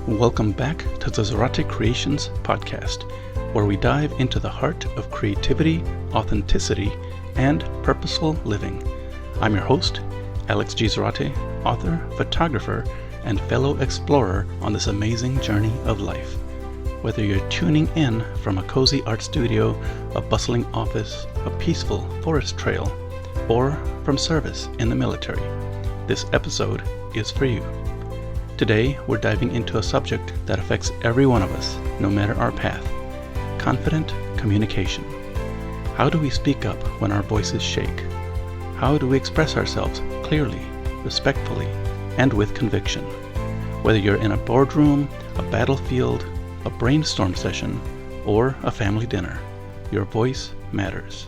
Welcome back to the Zarate Creations Podcast, where we dive into the heart of creativity, authenticity, and purposeful living. I'm your host, AlexGZarate, author, photographer, and fellow explorer on this amazing journey of life. Whether you're tuning in from a cozy art studio, a bustling office, a peaceful forest trail, or from service in the military, this episode is for you. Today, we're diving into a subject that affects every one of us, no matter our path: confident communication. How do we speak up when our voices shake? How do we express ourselves clearly, respectfully, and with conviction? Whether you're in a boardroom, a battlefield, a brainstorm session, or a family dinner, your voice matters.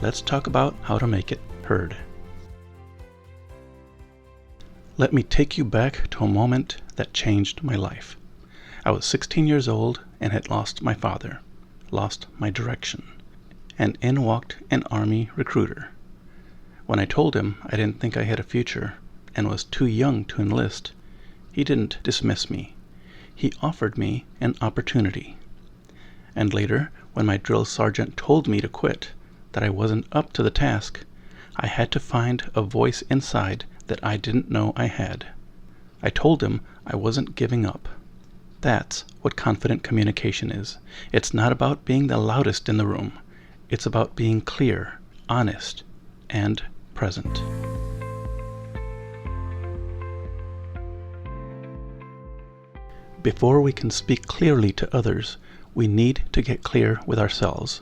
Let's talk about how to make it heard. Let me take you back to a moment that changed my life. I was 16 years old and had lost my father, lost my direction, and in walked an Army recruiter. When I told him I didn't think I had a future and was too young to enlist, he didn't dismiss me. He offered me an opportunity. And later, when my drill sergeant told me to quit, that I wasn't up to the task, I had to find a voice inside that I didn't know I had. I told him I wasn't giving up. That's what confident communication is. It's not about being the loudest in the room. It's about being clear, honest, and present. Before we can speak clearly to others, we need to get clear with ourselves.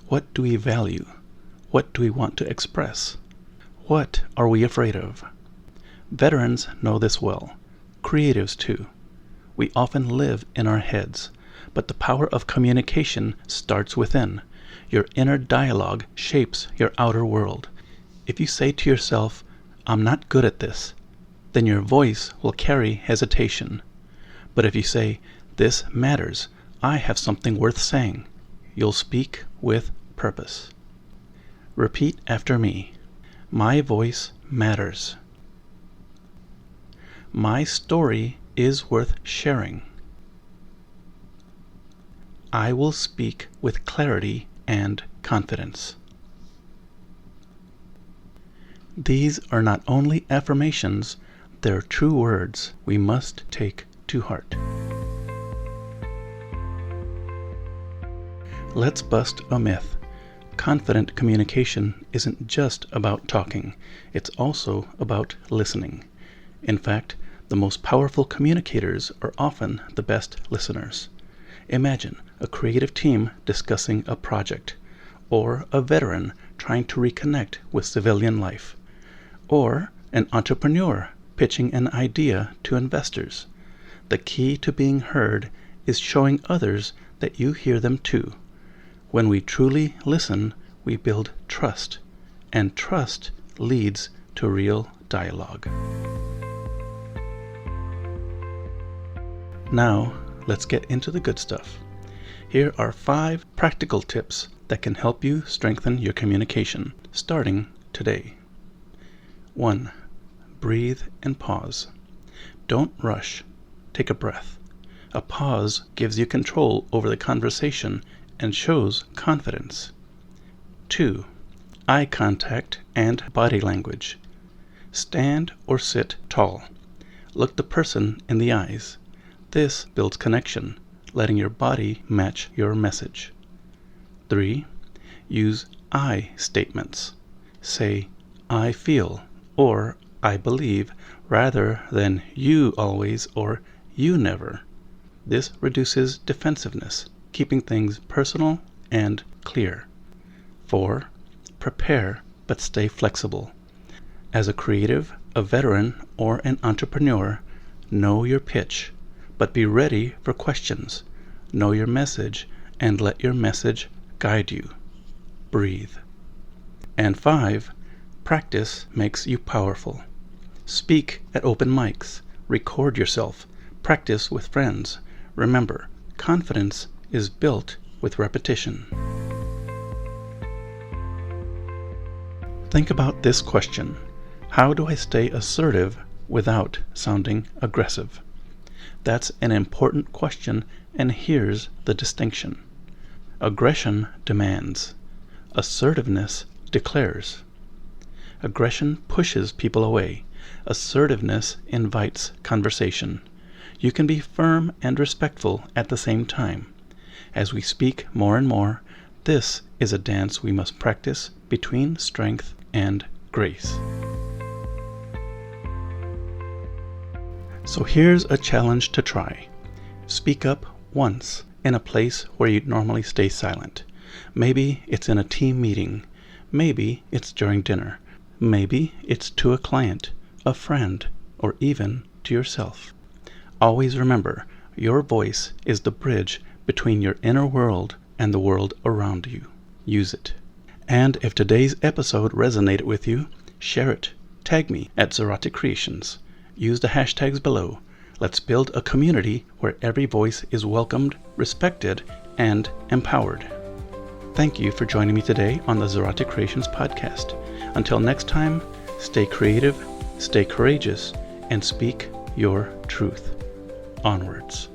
What do we value? What do we want to express? What are we afraid of? Veterans know this well. Creatives too. We often live in our heads, but the power of communication starts within. Your inner dialogue shapes your outer world. If you say to yourself, "I'm not good at this," then your voice will carry hesitation. But if you say, "This matters, I have something worth saying," you'll speak with purpose. Repeat after me. My voice matters. My story is worth sharing. I will speak with clarity and confidence. These are not only affirmations, they're true words we must take to heart. Let's bust a myth. Confident communication isn't just about talking, it's also about listening. In fact, the most powerful communicators are often the best listeners. Imagine a creative team discussing a project, or a veteran trying to reconnect with civilian life, or an entrepreneur pitching an idea to investors. The key to being heard is showing others that you hear them too. When we truly listen, we build trust, and trust leads to real dialogue. Now, let's get into the good stuff. Here are 5 practical tips that can help you strengthen your communication, starting today. 1. Breathe and pause. Don't rush. Take a breath. A pause gives you control over the conversation and shows confidence. 2. Eye contact and body language. Stand or sit tall. Look the person in the eyes. This builds connection, letting your body match your message. 3. Use I statements. Say, "I feel," or "I believe," rather than "you always" or "you never." This reduces defensiveness, keeping things personal and clear. 4. Prepare, but stay flexible. As a creative, a veteran, or an entrepreneur, know your pitch, but be ready for questions. Know your message, and let your message guide you. Breathe. And 5. Practice makes you powerful. Speak at open mics. Record yourself. Practice with friends. Remember, confidence is built with repetition. Think about this question: how do I stay assertive without sounding aggressive? That's an important question, and here's the distinction. Aggression demands. Assertiveness declares. Aggression pushes people away. Assertiveness invites conversation. You can be firm and respectful at the same time. As we speak more and more, this is a dance we must practice between strength and grace. So here's a challenge to try. Speak up once in a place where you'd normally stay silent. Maybe it's in a team meeting. Maybe it's during dinner. Maybe it's to a client, a friend, or even to yourself. Always remember, your voice is the bridge between your inner world and the world around you. Use it. And if today's episode resonated with you, share it. Tag me at Zarate Creations. Use the hashtags below. Let's build a community where every voice is welcomed, respected, and empowered. Thank you for joining me today on the Zarate Creations Podcast. Until next time, stay creative, stay courageous, and speak your truth. Onwards.